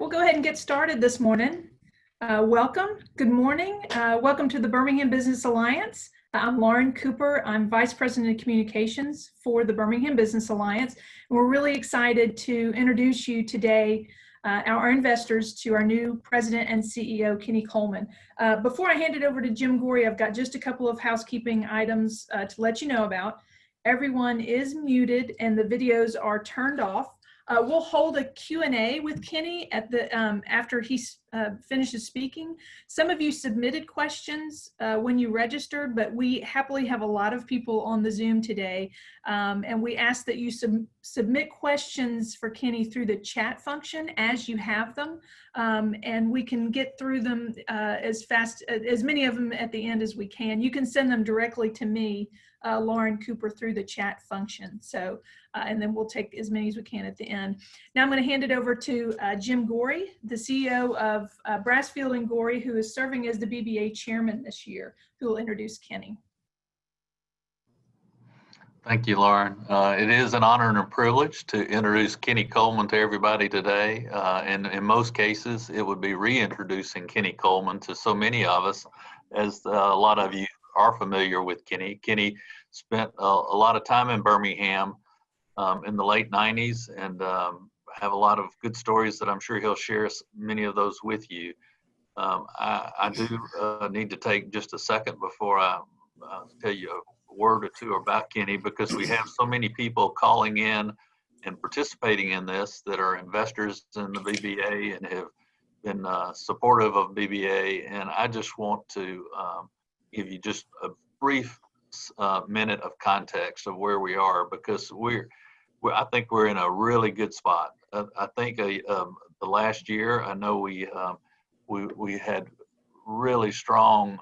We'll go ahead and get started this morning. Welcome. Good morning. Welcome to the Birmingham Business Alliance. I'm Lauren Cooper. I'm Vice President of Communications for the Birmingham Business Alliance. And we're really excited to introduce you today, our investors, to our new President and CEO, Kenny Coleman. Before I hand it over to Jim Gorrie, I've got just a couple of housekeeping items to let you know about. Everyone is muted and the videos are turned off. We'll hold a Q&A with Kenny at the after he finishes speaking. Some of you submitted questions when you registered, but we happily have a lot of people on the Zoom today, and we ask that you submit questions for Kenny through the chat function as you have them, and we can get through them as many of them at the end as we can. You can send them directly to me, Lauren Cooper, through the chat function. So, and then we'll take as many as we can at the end. Now I'm going to hand it over to Jim Gorrie, the CEO of Brassfield and Gorrie, who is serving as the BBA chairman this year, who will introduce Kenny. Thank you, Lauren. It is an honor and a privilege to introduce Kenny Coleman to everybody today. And in most cases, it would be reintroducing Kenny Coleman to so many of us, as a lot of you are familiar with Kenny. Kenny spent a lot of time in Birmingham in the late 90s and have a lot of good stories that I'm sure he'll share many of those with you. I do need to take just a second before I tell you a word or two about Kenny, because we have so many people calling in and participating in this that are investors in the BBA and have been supportive of BBA. And I just want to give you just a brief minute of context of where we are, because I think we're in a really good spot. I think the last year, I know we had really strong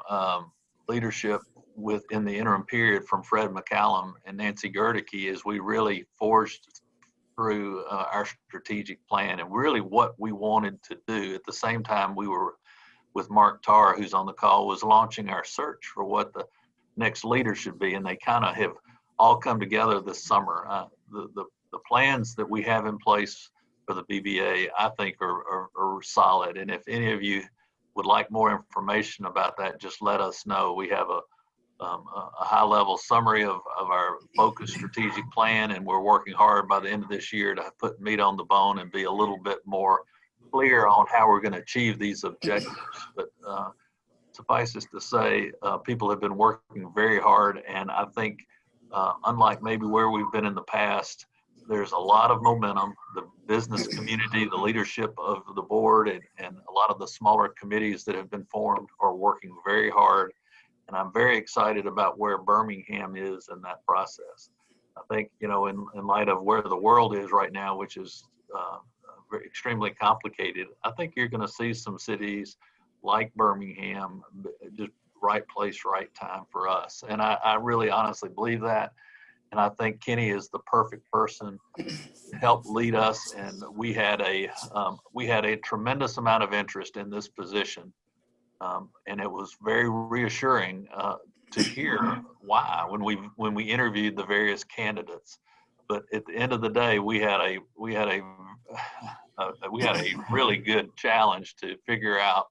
leadership within the interim period from Fred McCallum and Nancy Gerticke, as we really forged through our strategic plan and really what we wanted to do. At the same time, we were with Mark Tarr, who's on the call, was launching our search for what the next leader should be, and they kind of have all come together this summer. The plans that we have in place for the BBA, I think, are solid. And if any of you would like more information about that, just let us know. We have a high-level summary of our focused strategic plan, and we're working hard by the end of this year to put meat on the bone and be a little bit more clear on how we're going to achieve these objectives. But suffice it to say, people have been working very hard, and I think unlike maybe where we've been in the past, there's a lot of momentum. The business community, the leadership of the board, and a lot of the smaller committees that have been formed are working very hard. And I'm very excited about where Birmingham is in that process. I think, you know, in light of where the world is right now, which is extremely complicated, I think you're going to see some cities like Birmingham, just right place, right time for us. And I really honestly believe that. And I think Kenny is the perfect person to help lead us. And we had a tremendous amount of interest in this position. And it was very reassuring to hear why when we interviewed the various candidates. But at the end of the day, we had a really good challenge to figure out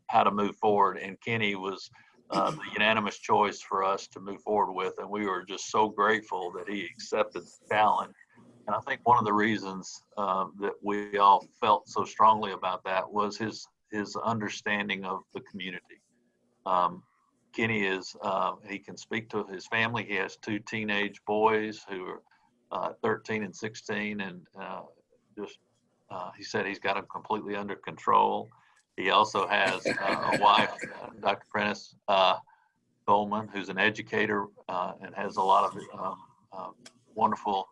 how to move forward. And Kenny was the unanimous choice for us to move forward with, and we were just so grateful that he accepted the challenge. And I think one of the reasons that we all felt so strongly about that was his understanding of the community. Kenny he can speak to his family. He has two teenage boys who are 13 and 16, and he said he's got them completely under control. He also has a wife, Dr. Prentice Coleman, who's an educator and has a lot of wonderful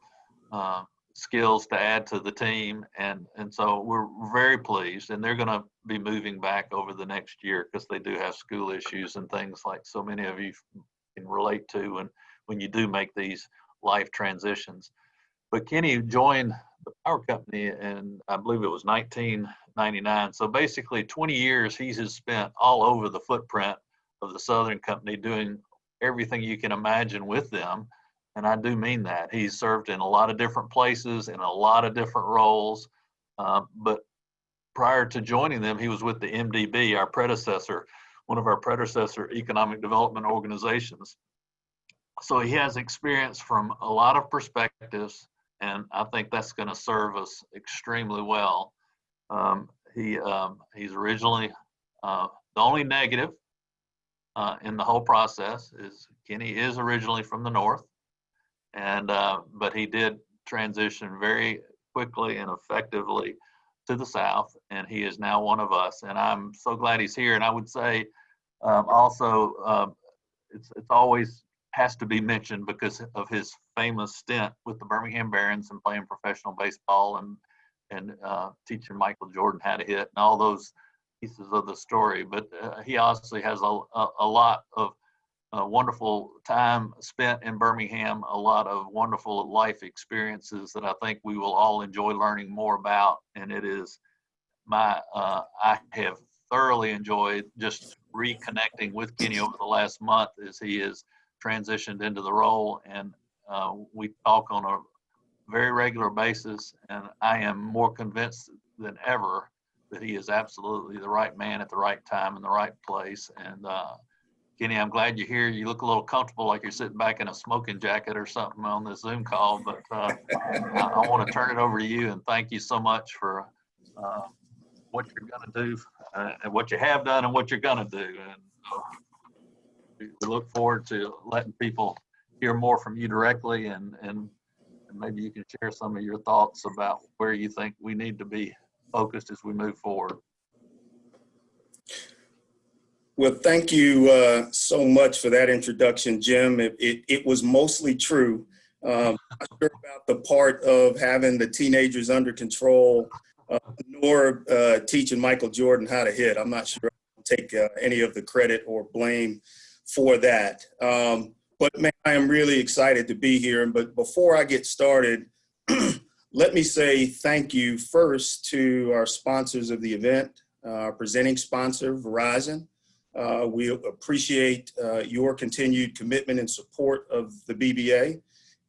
skills to add to the team. And so we're very pleased. And they're going to be moving back over the next year because they do have school issues and things like so many of you can relate to when you do make these life transitions. But Kenny joined the power company in, I believe it was 1999. So basically 20 years he has spent all over the footprint of the Southern Company doing everything you can imagine with them. And I do mean that. He's served in a lot of different places in a lot of different roles. But prior to joining them, he was with the MDB, our predecessor, one of our predecessor economic development organizations. So he has experience from a lot of perspectives, and I think that's going to serve us extremely well. He's originally, the only negative in the whole process is Kenny is originally from the North, and but he did transition very quickly and effectively to the South, and he is now one of us, and I'm so glad he's here. And I would say also it's always has to be mentioned because of his famous stint with the Birmingham Barons and playing professional baseball and teaching Michael Jordan how to hit and all those pieces of the story. But he obviously has a lot of wonderful time spent in Birmingham, a lot of wonderful life experiences that I think we will all enjoy learning more about. And it is I have thoroughly enjoyed just reconnecting with Kenny over the last month as he has transitioned into the role. And we talk on a very regular basis. And I am more convinced than ever that he is absolutely the right man at the right time in the right place. And Kenny, I'm glad you're here. You look a little comfortable, like you're sitting back in a smoking jacket or something on this Zoom call, but I want to turn it over to you and thank you so much for what you're going to do and what you have done and what you're going to do. And we look forward to letting people hear more from you directly, and maybe you can share some of your thoughts about where you think we need to be focused as we move forward. Well, thank you so much for that introduction, Jim. It was mostly true. I'm not sure about the part of having the teenagers under control, nor teaching Michael Jordan how to hit. I'm not sure I'll take any of the credit or blame for that. But man, I am really excited to be here. But before I get started, let me say thank you first to our sponsors of the event, our presenting sponsor, Verizon. We appreciate your continued commitment and support of the BBA.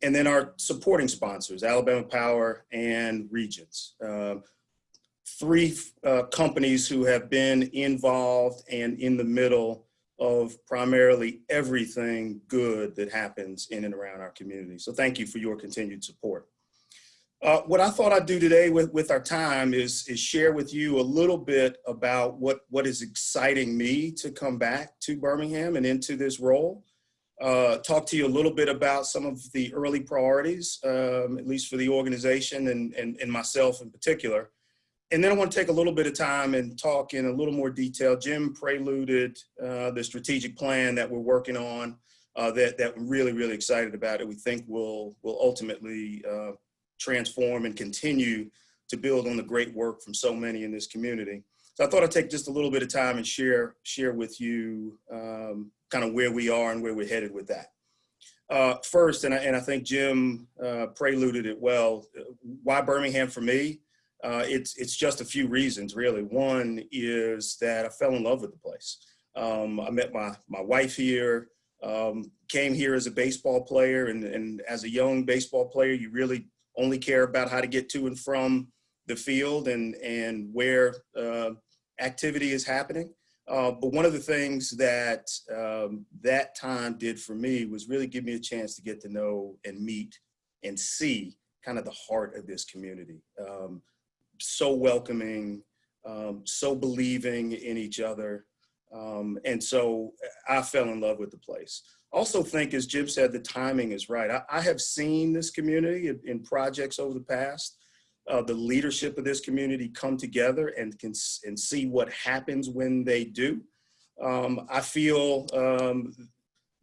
And then our supporting sponsors, Alabama Power and Regions. Three companies who have been involved and in the middle of primarily everything good that happens in and around our community. So thank you for your continued support. What I thought I'd do today with our time is share with you a little bit about what is exciting me to come back to Birmingham and into this role. Talk to you a little bit about some of the early priorities, at least for the organization and myself in particular. And then I want to take a little bit of time and talk in a little more detail. Jim preluded the strategic plan that we're working on that we're really, really excited about it. We think will ultimately transform and continue to build on the great work from so many in this community. So I thought I'd take just a little bit of time and share with you kind of where we are and where we're headed with that. First, and I think Jim preluded it well, why Birmingham for me? It's just a few reasons, really. One is that I fell in love with the place. I met my wife here, came here as a baseball player, and as a young baseball player, you really only care about how to get to and from the field and where activity is happening. But one of the things that that time did for me was really give me a chance to get to know and meet and see kind of the heart of this community. So welcoming, so believing in each other. And so I fell in love with the place. Also think, as Jim said, the timing is right. I have seen this community in projects over the past, the leadership of this community come together and see what happens when they do. I feel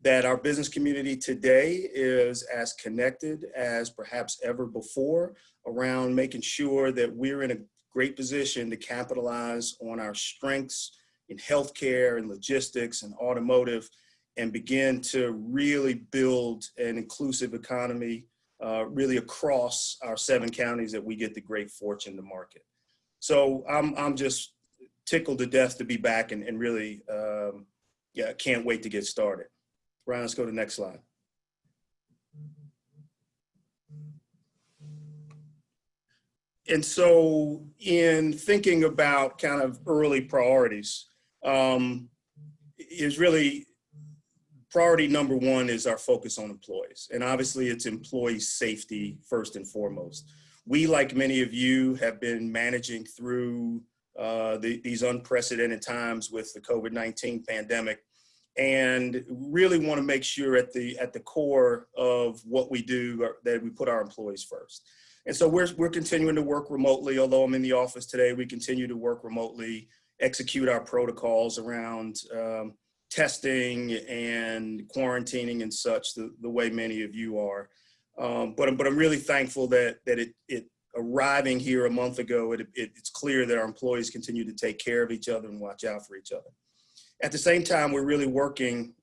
that our business community today is as connected as perhaps ever before around making sure that we're in a great position to capitalize on our strengths in healthcare and logistics and automotive and begin to really build an inclusive economy really across our 7 counties that we get the great fortune to market. So I'm just tickled to death to be back and really can't wait to get started. Ryan, let's go to the next slide. And so in thinking about kind of early priorities, is really priority number one is our focus on employees. And obviously it's employee safety first and foremost. We, like many of you, have been managing through these unprecedented times with the COVID-19 pandemic, and really want to make sure at the core of what we do that we put our employees first. And so we're continuing to work remotely. Although I'm in the office today, we continue to work remotely, execute our protocols around testing and quarantining and such, the way many of you are. But I'm really thankful that it arriving here a month ago, it's clear that our employees continue to take care of each other and watch out for each other. At the same time, we're really working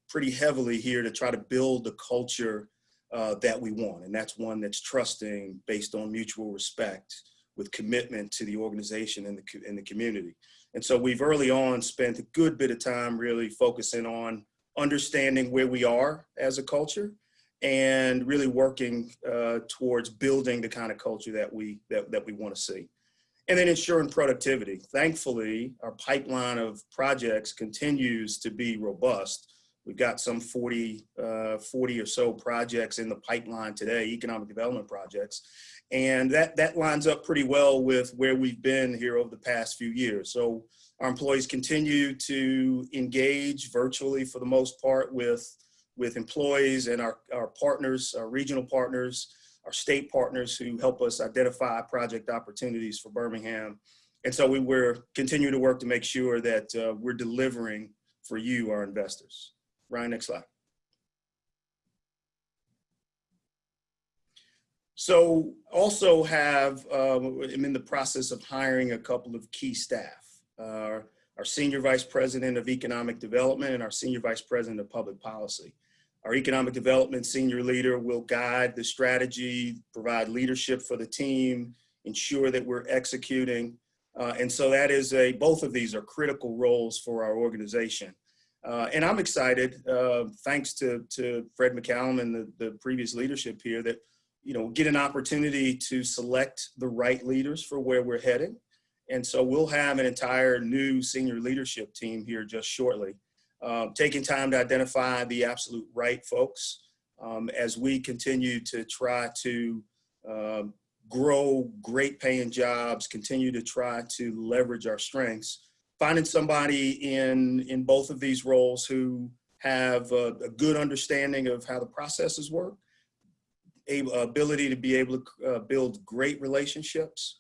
pretty heavily here to try to build the culture that we want. And that's one that's trusting, based on mutual respect, with commitment to the organization and the community. And so we've early on spent a good bit of time really focusing on understanding where we are as a culture and really working towards building the kind of culture that we want to see. And then ensuring productivity. Thankfully, our pipeline of projects continues to be robust. We've got some 40 or so projects in the pipeline today, economic development projects. And that lines up pretty well with where we've been here over the past few years. So our employees continue to engage virtually for the most part with employees and our partners, our regional partners, our state partners who help us identify project opportunities for Birmingham. And so we're continuing to work to make sure that we're delivering for you, our investors. Ryan, next slide. So also I'm in the process of hiring a couple of key staff, our Senior Vice President of Economic Development and our Senior Vice President of Public Policy. Our Economic Development Senior Leader will guide the strategy, provide leadership for the team, ensure that we're executing. And so that is both of these are critical roles for our organization. And I'm excited, thanks to Fred McCallum and the previous leadership here, that get an opportunity to select the right leaders for where we're heading. And so we'll have an entire new senior leadership team here just shortly, taking time to identify the absolute right folks as we continue to try to grow great paying jobs, continue to try to leverage our strengths. Finding somebody in both of these roles who have a good understanding of how the processes work, ability to be able to build great relationships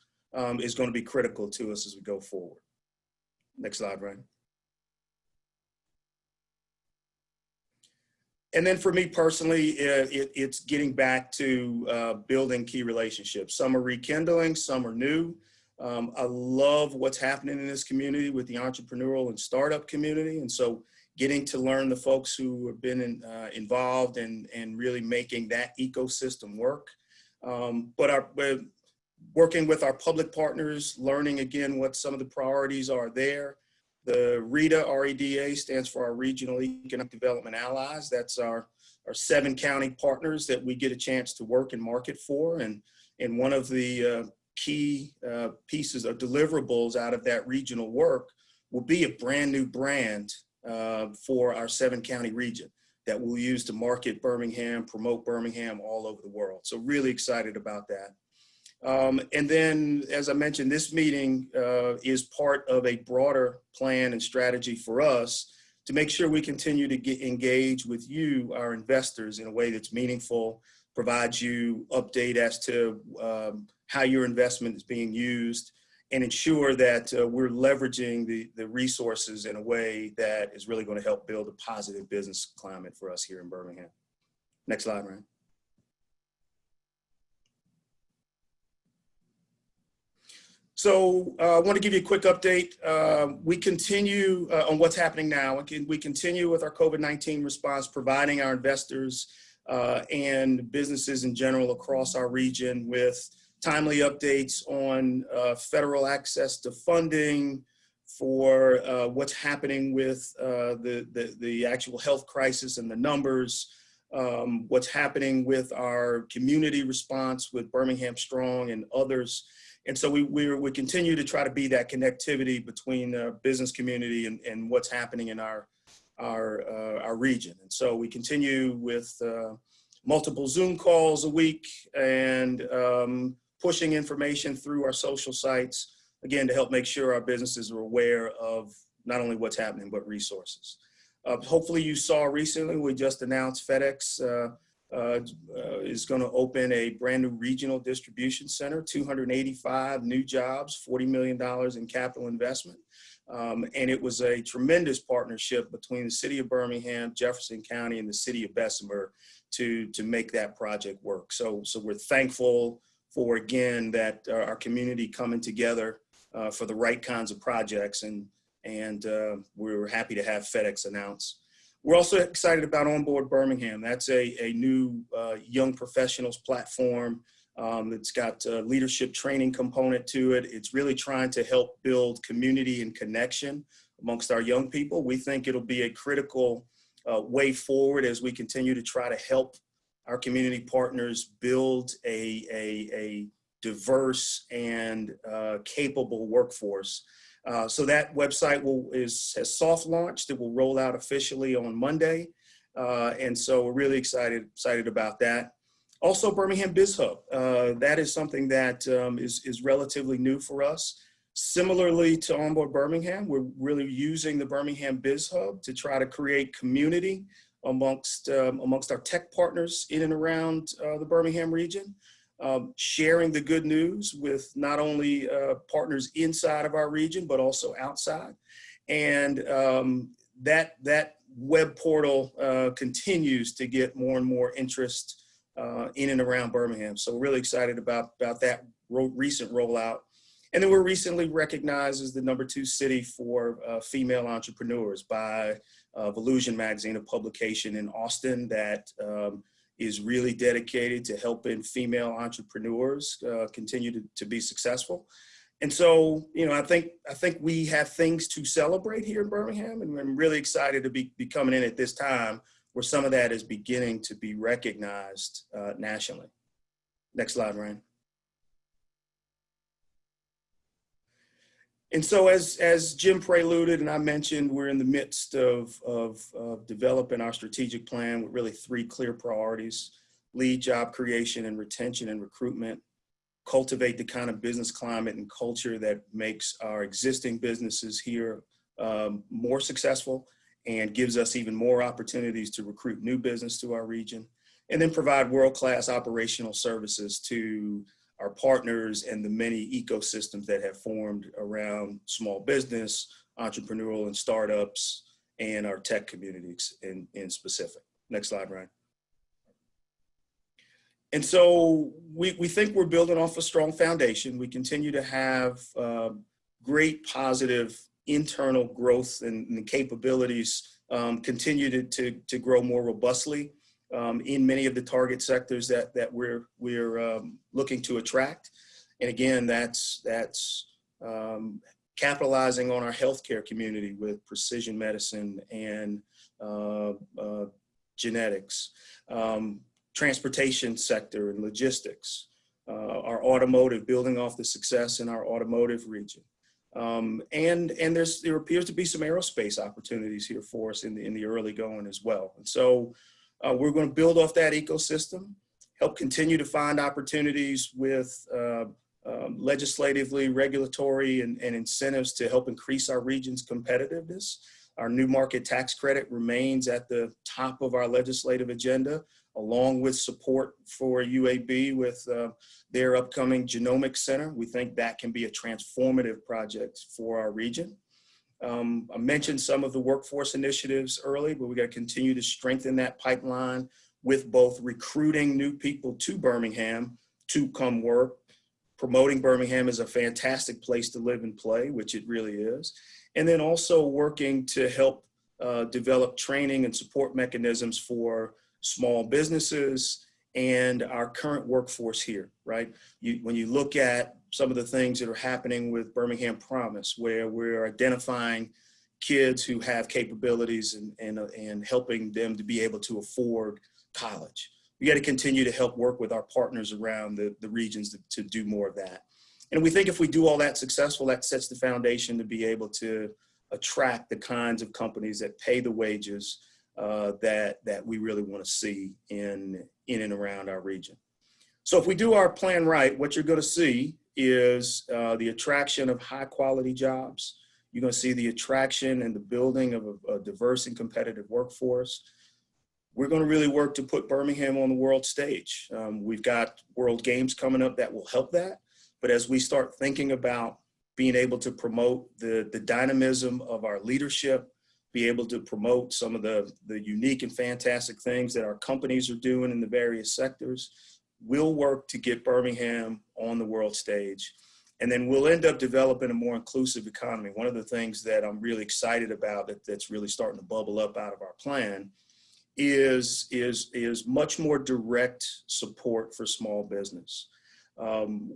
is going to be critical to us as we go forward. Next slide, Ryan. And then for me personally, it's getting back to building key relationships. Some are rekindling, some are new. I love what's happening in this community with the entrepreneurial and startup community. And so getting to learn the folks who have been involved and really making that ecosystem work. But working with our public partners, learning again what some of the priorities are there. The REDA, R-E-D-A, stands for our Regional Economic Development Allies. That's our 7 county partners that we get a chance to work and market for. And one of the key pieces of deliverables out of that regional work will be a brand new brand for our 7 county region that we'll use to market Birmingham, promote Birmingham all over the world. So really excited about that. And then, as I mentioned, this meeting is part of a broader plan and strategy for us to make sure we continue to engage with you, our investors, in a way that's meaningful, provides you update as to how your investment is being used, and ensure that we're leveraging the resources in a way that is really going to help build a positive business climate for us here in Birmingham. Next slide, Ryan. So I want to give you a quick update. We continue on what's happening now. We continue with our COVID-19 response, providing our investors and businesses in general across our region with timely updates on federal access to funding, for what's happening with the actual health crisis and the numbers, what's happening with our community response with Birmingham Strong and others. And so we continue to try to be that connectivity between the business community and what's happening in our region. And so we continue with multiple Zoom calls a week and pushing information through our social sites, again, to help make sure our businesses are aware of not only what's happening, but resources. Hopefully you saw recently, we just announced FedEx is going to open a brand new regional distribution center, 285 new jobs, $40 million in capital investment. And it was a tremendous partnership between the city of Birmingham, Jefferson County, and the city of Bessemer to make that project work. So we're thankful for, again, that our community coming together for the right kinds of projects. And we're happy to have FedEx announce. We're also excited about Onboard Birmingham. That's a new young professionals platform. It's got a leadership training component to it. It's really trying to help build community and connection amongst our young people. We think it'll be a critical way forward as we continue to try to help our community partners build a diverse and capable workforce. So that website has soft launched. It will roll out officially on Monday. And so we're really excited about that. Also, Birmingham Biz Hub. That is something that is relatively new for us. Similarly to Onboard Birmingham, we're really using the Birmingham Biz Hub to try to create community amongst our tech partners in and around the Birmingham region. Sharing the good news with not only partners inside of our region, but also outside. And that web portal continues to get more and more interest in and around Birmingham. So we're really excited about that recent rollout. And then we're recently recognized as the #2 city for female entrepreneurs by Volusion Magazine, a publication in Austin that is really dedicated to helping female entrepreneurs continue to be successful. And so, I think we have things to celebrate here in Birmingham, and I'm really excited to be coming in at this time where some of that is beginning to be recognized nationally. Next slide, Ryan. And so as Jim preluded and I mentioned, we're in the midst of developing our strategic plan with really 3 clear priorities: lead job creation and retention and recruitment, cultivate the kind of business climate and culture that makes our existing businesses here more successful and gives us even more opportunities to recruit new business to our region, and then provide world-class operational services to our partners and the many ecosystems that have formed around small business, entrepreneurial and startups, and our tech communities in specific. Next slide, Ryan. And so we think we're building off a strong foundation. We continue to have great positive internal growth and the capabilities continue to grow more robustly in many of the target sectors that we're looking to attract. And again, that's capitalizing on our healthcare community with precision medicine and genetics, transportation sector and logistics, our automotive, building off the success in our automotive region. And there appears to be some aerospace opportunities here for us in the early going as well. And so we're going to build off that ecosystem, help continue to find opportunities with legislatively, regulatory, and incentives to help increase our region's competitiveness. Our new market tax credit remains at the top of our legislative agenda, along with support for UAB with their upcoming genomics center. We think that can be a transformative project for our region. I mentioned some of the workforce initiatives early, but we got to continue to strengthen that pipeline with both recruiting new people to Birmingham to come work, promoting Birmingham as a fantastic place to live and play, which it really is, and then also working to help develop training and support mechanisms for small businesses and our current workforce here, right? When you look at some of the things that are happening with Birmingham Promise, where we're identifying kids who have capabilities and helping them to be able to afford college. We got to continue to help work with our partners around the regions to do more of that. And we think if we do all that successful, that sets the foundation to be able to attract the kinds of companies that pay the wages that we really want to see in and around our region. So if we do our plan right, what you're going to see is the attraction of high quality jobs. You're going to see the attraction and the building of a diverse and competitive workforce. We're going to really work to put Birmingham on the world stage. We've got World Games coming up that will help that. But as we start thinking about being able to promote the dynamism of our leadership, be able to promote some of the unique and fantastic things that our companies are doing in the various sectors, we'll work to get Birmingham on the world stage. And then we'll end up developing a more inclusive economy. One of the things that I'm really excited about that's really starting to bubble up out of our plan is much more direct support for small business.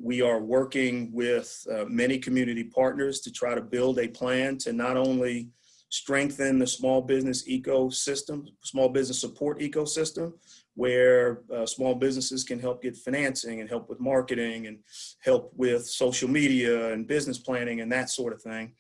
We are working with many community partners to try to build a plan to not only strengthen the small business ecosystem, small business support ecosystem, where small businesses can help get financing and help with marketing and help with social media and business planning and that sort of thing,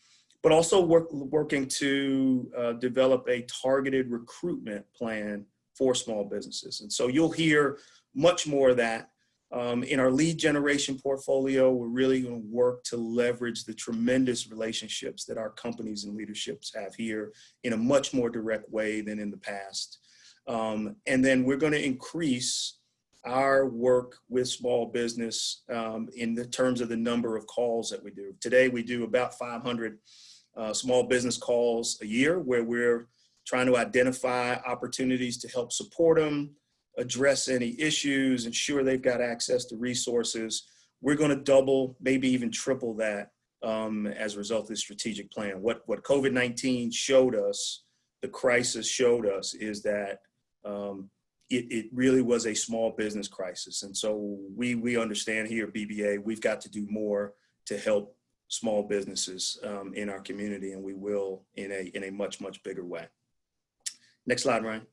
but also working to develop a targeted recruitment plan for small businesses. And so you'll hear much more of that. In our lead generation portfolio, we're really going to work to leverage the tremendous relationships that our companies and leaderships have here in a much more direct way than in the past. And then we're going to increase our work with small business in the terms of the number of calls that we do. Today, we do about 500 small business calls a year where we're trying to identify opportunities to help support them, address any issues, ensure they've got access to resources. We're going to double, maybe even triple that as a result of the strategic plan. What COVID-19 showed us, the crisis showed us, is that it really was a small business crisis. And so we understand here at BBA, we've got to do more to help small businesses in our community, and we will in a much, much bigger way. Next slide, Ryan.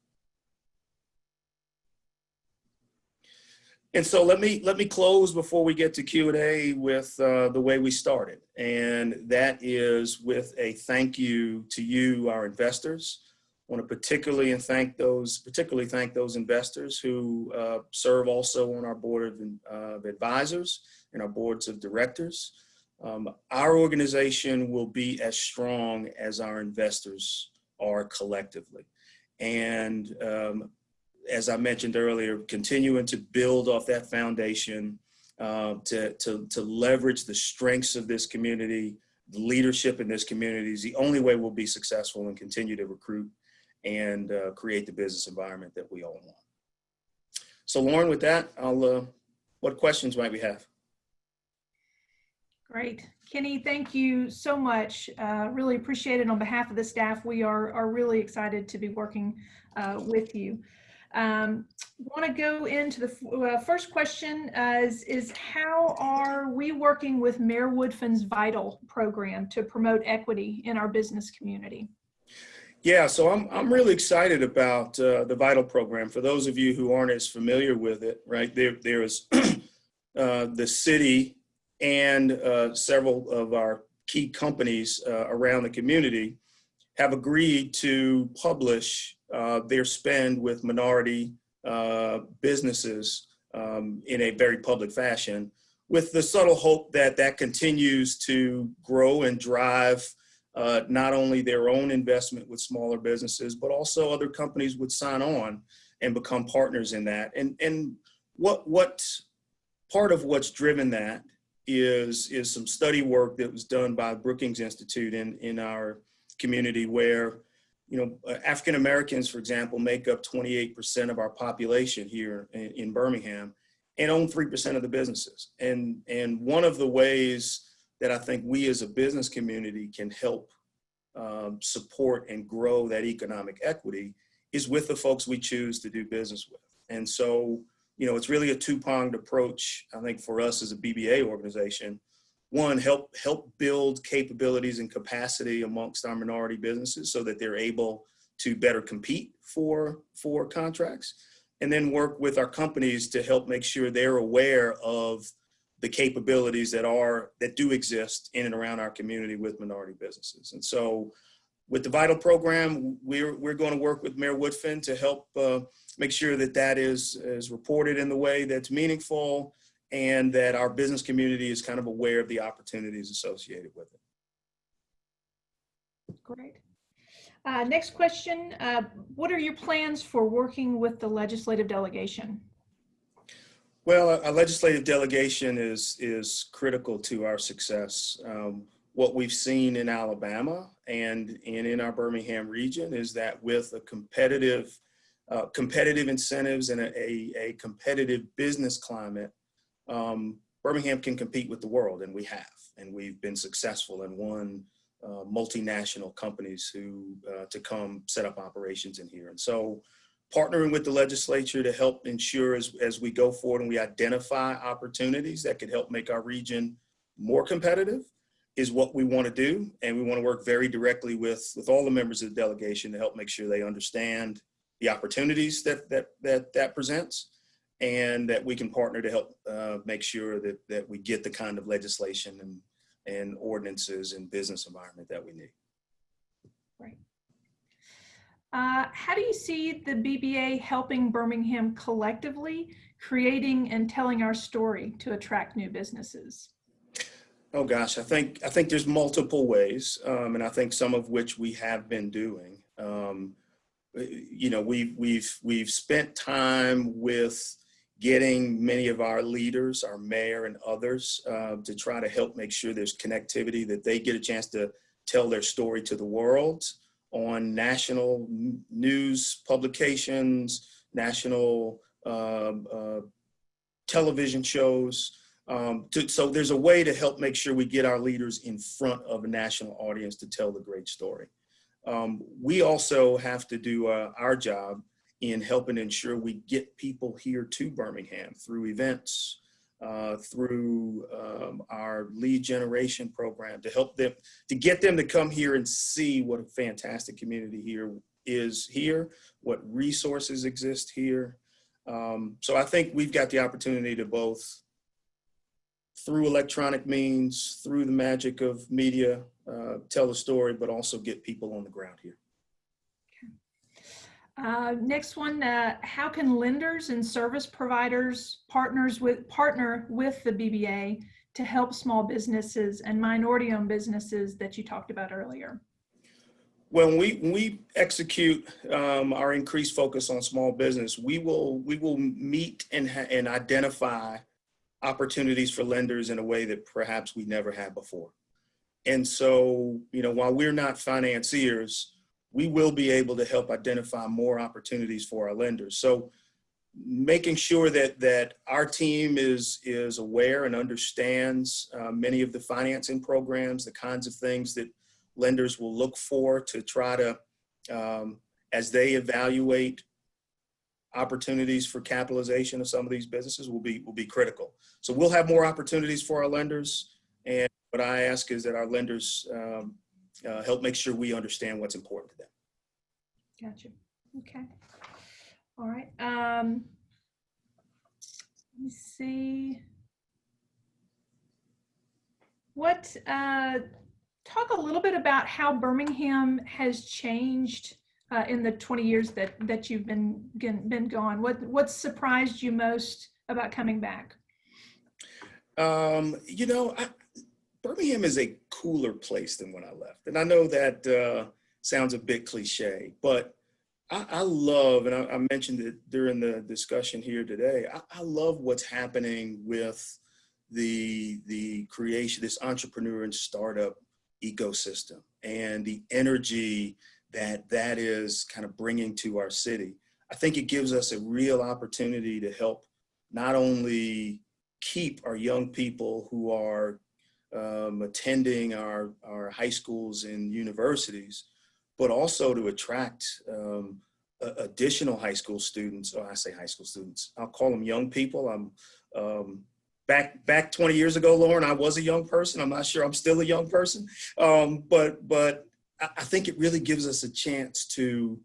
And so let me close before we get to Q&A with the way we started. And that is with a thank you to you, our investors. I want to particularly thank those investors who serve also on our board of advisors and our boards of directors. Our organization will be as strong as our investors are collectively. And as I mentioned earlier, continuing to build off that foundation, to leverage the strengths of this community, the leadership in this community is the only way we'll be successful and continue to recruit and create the business environment that we all want. So Lauren, with that, what questions might we have? Great. Kenny, thank you so much. Really appreciate it on behalf of the staff. We are really excited to be working with you. Want to go into the first question is how are we working with Mayor Woodfin's VITAL program to promote equity in our business community? Yeah, so I'm really excited about the VITAL program. For those of you who aren't as familiar with it, right, there is the city and several of our key companies around the community have agreed to publish their spend with minority businesses in a very public fashion, with the subtle hope that that continues to grow and drive not only their own investment with smaller businesses, but also other companies would sign on and become partners in that. And what part of what's driven that is some study work that was done by Brookings Institute in our community, where, you know, African Americans, for example, make up 28% of our population here in Birmingham and own 3% of the businesses. And one of the ways that I think we as a business community can help support and grow that economic equity is with the folks we choose to do business with. And so, you know, it's really a two-pronged approach, I think, for us as a BBA organization. One, help build capabilities and capacity amongst our minority businesses so that they're able to better compete for contracts. and then work with our companies to help make sure they're aware of the capabilities that do exist in and around our community with minority businesses. And so with the Vital program, we're going to work with Mayor Woodfin to help make sure that that is reported in the way that's meaningful, and that our business community is kind of aware of the opportunities associated with it. Great. Next question. What are your plans for working with the legislative delegation? Well, a legislative delegation is critical to our success. What we've seen in Alabama and in our Birmingham region is that with a competitive incentives and a competitive business climate, Birmingham can compete with the world, and we have, and we've been successful and won multinational companies to come set up operations in here. And so partnering with the legislature to help ensure as we go forward and we identify opportunities that could help make our region more competitive is what we want to do. And we want to work very directly with all the members of the delegation to help make sure they understand the opportunities that presents, and that we can partner to help make sure that we get the kind of legislation and ordinances and business environment that we need. Right. How do you see the BBA helping Birmingham collectively, creating and telling our story to attract new businesses? Oh gosh, I think there's multiple ways, and I think some of which we have been doing. You know, we've spent time with getting many of our leaders, our mayor and others, to try to help make sure there's connectivity, that they get a chance to tell their story to the world on national news publications, national television shows. So there's a way to help make sure we get our leaders in front of a national audience to tell the great story. We also have to do our job in helping ensure we get people here to Birmingham through events, through our lead generation program, to help them, to get them to come here and see what a fantastic community is here, what resources exist here. So I think we've got the opportunity to both, through electronic means, through the magic of media, tell the story, but also get people on the ground here. Next one, how can lenders and service providers partner with the BBA to help small businesses and minority-owned businesses that you talked about earlier? Well, when we execute our increased focus on small business, we will meet and identify opportunities for lenders in a way that perhaps we never had before. And so, you know, while we're not financiers, we will be able to help identify more opportunities for our lenders. So making sure that our team is aware and understands many of the financing programs, the kinds of things that lenders will look for to try to, as they evaluate opportunities for capitalization of some of these businesses, will be critical. So we'll have more opportunities for our lenders. And what I ask is that our lenders help make sure we understand what's important to them. Gotcha. Okay. All right. Let me see. Talk a little bit about how Birmingham has changed in the 20 years that you've been gone. What surprised you most about coming back? You know, Birmingham is a cooler place than when I left. And I know that sounds a bit cliche, but I love, and I mentioned it during the discussion here today, I love what's happening with the creation, this entrepreneur and startup ecosystem, and the energy that is kind of bringing to our city. I think it gives us a real opportunity to help not only keep our young people who are attending our high schools and universities, but also to attract additional high school students. Oh, I say high school students, I'll call them young people. I'm back 20 years ago, Lauren, I was a young person. I'm not sure I'm still a young person, but I think it really gives us a chance to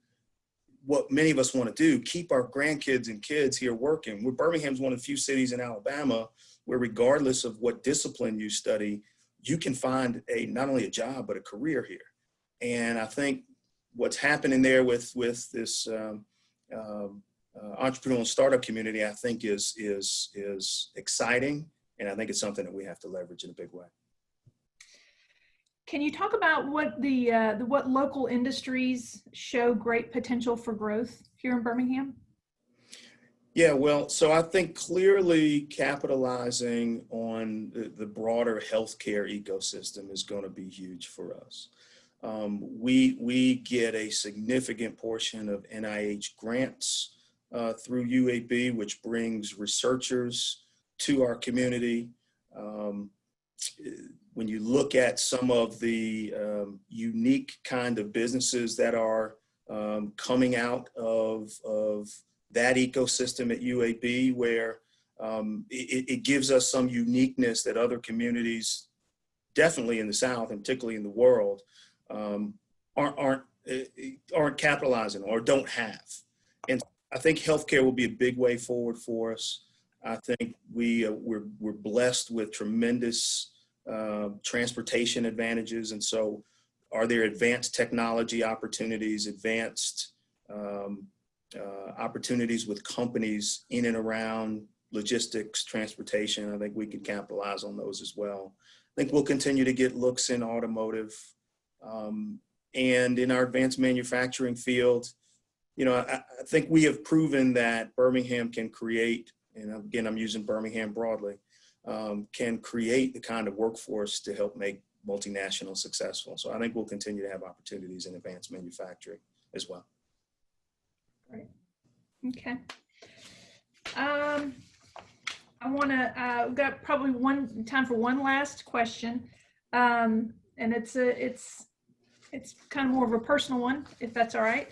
what many of us want to do, keep our grandkids and kids here working. Birmingham's one of the few cities in Alabama where regardless of what discipline you study, you can find not only a job, but a career here. And I think what's happening there with this entrepreneurial and startup community, I think is exciting. And I think it's something that we have to leverage in a big way. Can you talk about what what local industries show great potential for growth here in Birmingham? Yeah, well, so I think clearly capitalizing on the broader healthcare ecosystem is going to be huge for us. We get a significant portion of NIH grants through UAB, which brings researchers to our community. When you look at some of the unique kind of businesses that are coming out of that ecosystem at UAB, where it gives us some uniqueness that other communities, definitely in the South and particularly in the world, aren't capitalizing or don't have. And I think healthcare will be a big way forward for us. I think we're blessed with tremendous transportation advantages, and so are there advanced technology opportunities, advanced opportunities with companies in and around logistics, transportation? I think we can capitalize on those as well. I think we'll continue to get looks in automotive and in our advanced manufacturing field. You know, I think we have proven that Birmingham can create, and again, I'm using Birmingham broadly, can create the kind of workforce to help make multinationals successful. So I think we'll continue to have opportunities in advanced manufacturing as well. Great. Okay. I want to, we've got probably time for one last question. And it's kind of more of a personal one, if that's all right.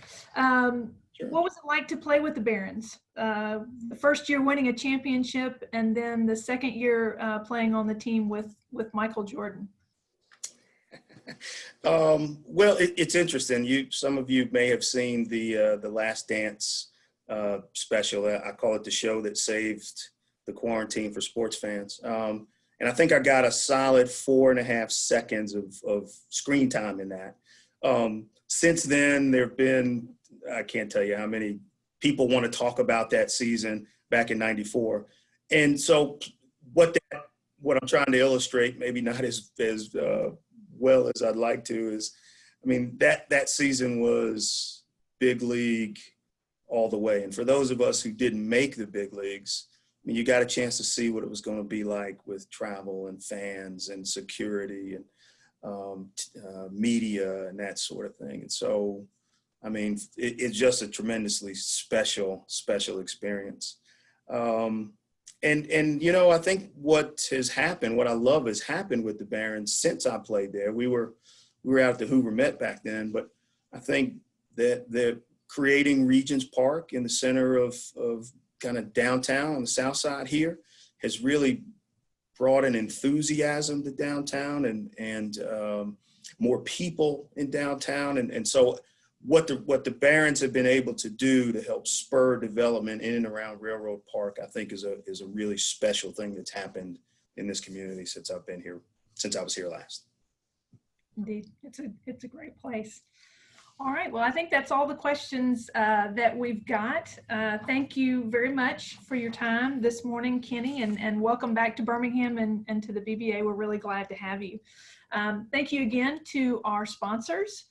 Sure. What was it like to play with the Barons? The first year winning a championship, and then the second year playing on the team with Michael Jordan. Well, it's interesting. Some of you may have seen the Last Dance special. I call it the show that saved the quarantine for sports fans. And I think I got a solid 4.5 seconds of screen time in that. Since then, there have been, I can't tell you how many people want to talk about that season back in '94. And so what I'm trying to illustrate, maybe not as well as I'd like to, is, I mean, that season was big league all the way. And for those of us who didn't make the big leagues, I mean, you got a chance to see what it was going to be like with travel and fans and security and media and that sort of thing. And so, I mean, it's just a tremendously special experience. And you know, I think what I love has happened with the Barons since I played there. We were out at the Hoover Met back then, but I think that they're creating Regents Park in the center of kind of downtown on the south side here has really brought an enthusiasm to downtown and more people in downtown. And so what the Barons have been able to do to help spur development in and around Railroad Park, I think is a really special thing that's happened in this community since I was here last. Indeed, it's a great place. All right, well, I think that's all the questions that we've got. Thank you very much for your time this morning, Kenny, and welcome back to Birmingham and to the BBA. We're really glad to have you. Thank you again to our sponsors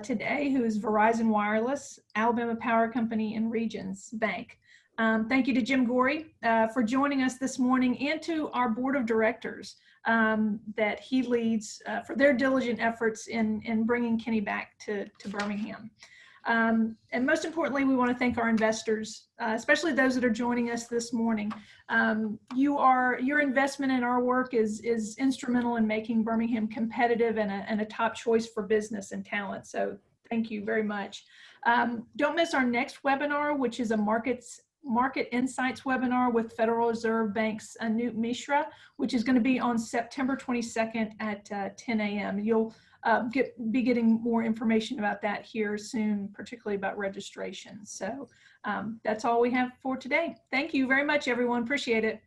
today, who is Verizon Wireless, Alabama Power Company, and Regions Bank. Thank you to Jim Gorrie for joining us this morning, and to our board of directors that he leads for their diligent efforts in bringing Kenny back to Birmingham. And most importantly, we want to thank our investors, especially those that are joining us this morning. Your investment in our work is instrumental in making Birmingham competitive and a top choice for business and talent. So thank you very much. Don't miss our next webinar, which is a markets Market Insights webinar with Federal Reserve Bank's Anoop Mishra, which is going to be on September 22nd at 10 a.m. You'll be getting more information about that here soon, particularly about registration. So that's all we have for today. Thank you very much, everyone. Appreciate it.